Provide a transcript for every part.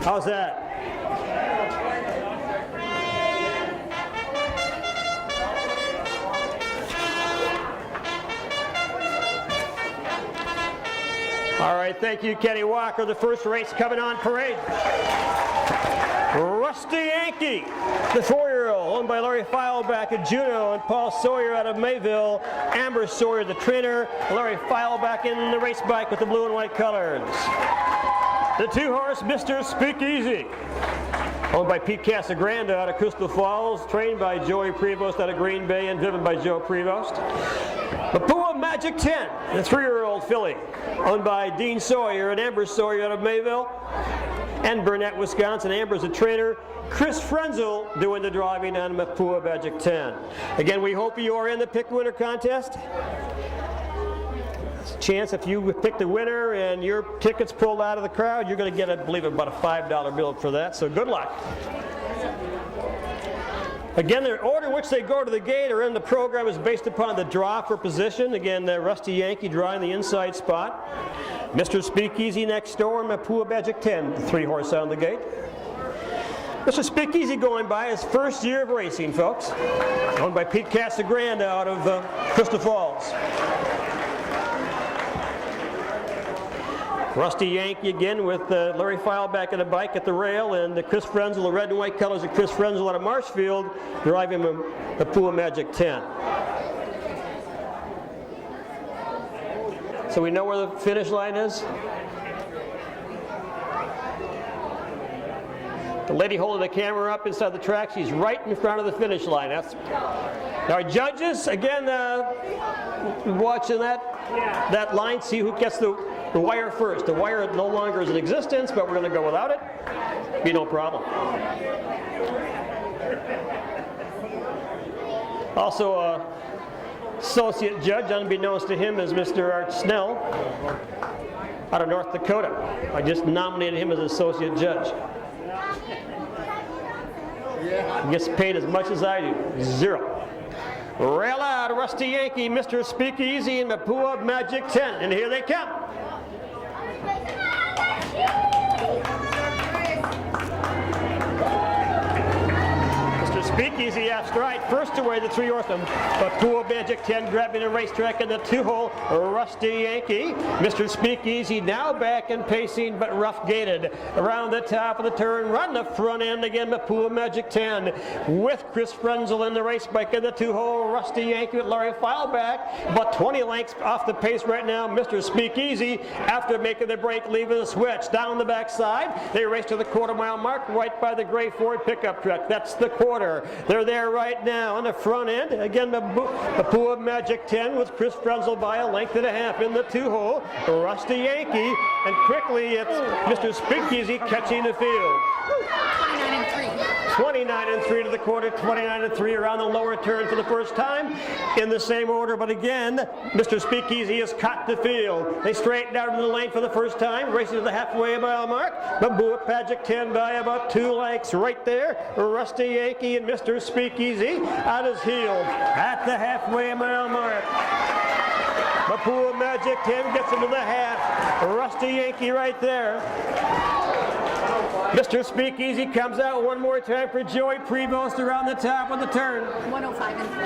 How's that? All right, thank you, Kenny Walker. The first race coming on parade. Rusty Yankee, the 4-year-old, owned by Larry Feilback of Juneau and Paul Sawyer out of Mayville. Amber Sawyer, the trainer. Larry Feilback in the race bike with the blue and white colors. The 2-horse Mr. Speakeasy, owned by Pete Casagrande out of Crystal Falls, trained by Joey Prevost out of Green Bay and driven by Joe Prevost. Mapua Magic 10, the 3-year-old filly, owned by Dean Sawyer and Amber Sawyer out of Mayville and Burnett, Wisconsin. Amber's a trainer. Chris Frenzel doing the driving on Mapua Magic 10. Again, we hope you are in the Pick Winner contest. Chance if you pick the winner and your ticket's pulled out of the crowd, you're going to get, I believe, about a $5 bill for that, so good luck. Again, the order in which they go to the gate or in the program is based upon the draw for position. Again, Rusty Yankee drawing the inside spot. Mr. Speakeasy next door, Mapua Magic 10, the 3-horse on the gate. Mr. Speakeasy going by his first year of racing, folks. Owned by Pete Casagrande out of Crystal Falls. Rusty Yankee again with Larry Feilback at the bike at the rail, and Chris Frenzel, the red and white colors of Chris Frenzel out of Marshfield, driving Mapua Magic 10. So we know where the finish line is. The lady holding the camera up inside the track, she's right in front of the finish line. That's our judges, again, watching that line, see who gets the wire first. The wire no longer is in existence, but we're going to go without it. Be no problem. Also, associate judge, unbeknownst to him, is Mr. Art Snell out of North Dakota. I just nominated him as associate judge. He gets paid as much as I do, 0. Rail out, Rusty Yankee, Mr. Speakeasy, and Mapua Magic 10, and here they come. Speakeasy half stride, first away the 3-horse, Mapua Magic 10 grabbing the racetrack in the 2-hole, Rusty Yankee. Mr. Speakeasy now back and pacing, but rough gated around the top of the turn, run the front end again, Mapua Magic 10 with Chris Frenzel in the race bike in the 2-hole, Rusty Yankee with Larry Feilback, about 20 lengths off the pace right now. Mr. Speakeasy, after making the break, leaving the switch down the backside. They race to the quarter-mile mark right by the gray Ford pickup truck. That's the quarter. They're there right now on the front end. Again, Mapua Magic 10 with Chris Frenzel by a length and a half in the 2-hole. Rusty Yankee, and quickly it's Mr. Speakeasy catching the field. 29-3 to the quarter, 29-3 around the lower turn for the first time in the same order, but again, Mr. Speakeasy has caught the field. They straightened out into the lane for the first time, racing to the halfway mile mark. Mapua Magic 10 by about 2 lengths right there. Rusty Yankee and Mr. Speakeasy on his heels at the halfway mile mark. Mapua Magic 10 gets into the half. Rusty Yankee right there. Mr. Speakeasy comes out one more time for Joey Prevost around the top of the turn.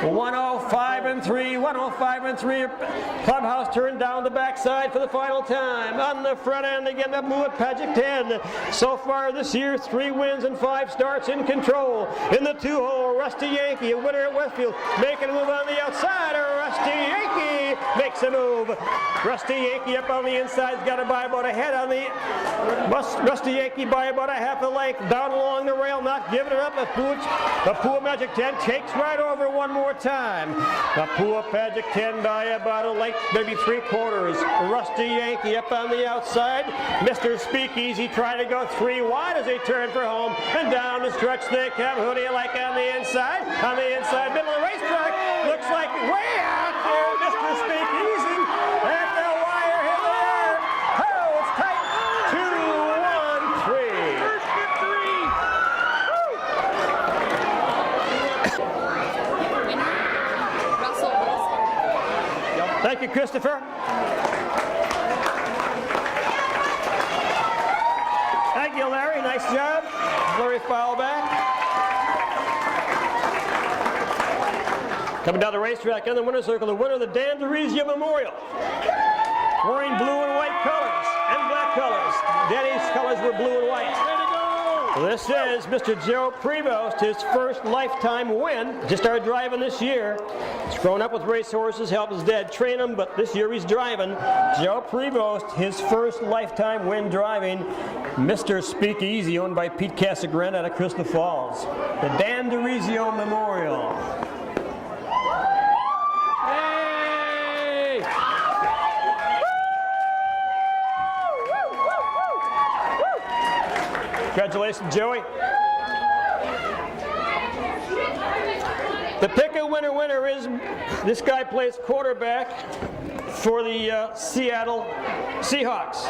105-3. 105-3. Clubhouse turn down the backside for the final time. On the front end again, Mapua Magic 10. So far this year, 3 wins and 5 starts in control. In the 2-hole, Rusty Yankee, a winner at Westfield, making a move on the outside. Rusty Yankee makes a move. Rusty Yankee up on the inside's got to buy about a head on the Rusty Yankee by about a half a length down along the rail, not giving it up. Mapua Magic 10 takes right over one more time. Mapua Magic 10 by about a length, maybe 3/4. Rusty Yankee up on the outside. Mr. Speakeasy trying to go 3 wide as they turn for home, and down the stretch they come. Who do you like on the inside? On the inside, middle of the racetrack, looks like way out there, Mr. Speakeasy at the wire. Here they are. Oh, it's tight. 2-1-3. First victory. Thank you, Christopher. Thank you, Larry. Nice Nice job. Flurry foul back. Coming down the racetrack in the winner's circle, the winner of the Dan DeRizio Memorial. Wearing blue and white colors and black colors. Danny's colors were blue and white. This is Mr. Joe Prevost, his first lifetime win. Just started driving this year. He's grown up with racehorses, helped his dad train them, but this year he's driving. Joe Prevost, his first lifetime win driving Mr. Speakeasy, owned by Pete Casagran out of Crystal Falls. The Dan DeRizio Memorial. Congratulations, Joey. The pick a winner is, this guy plays quarterback for the Seattle Seahawks.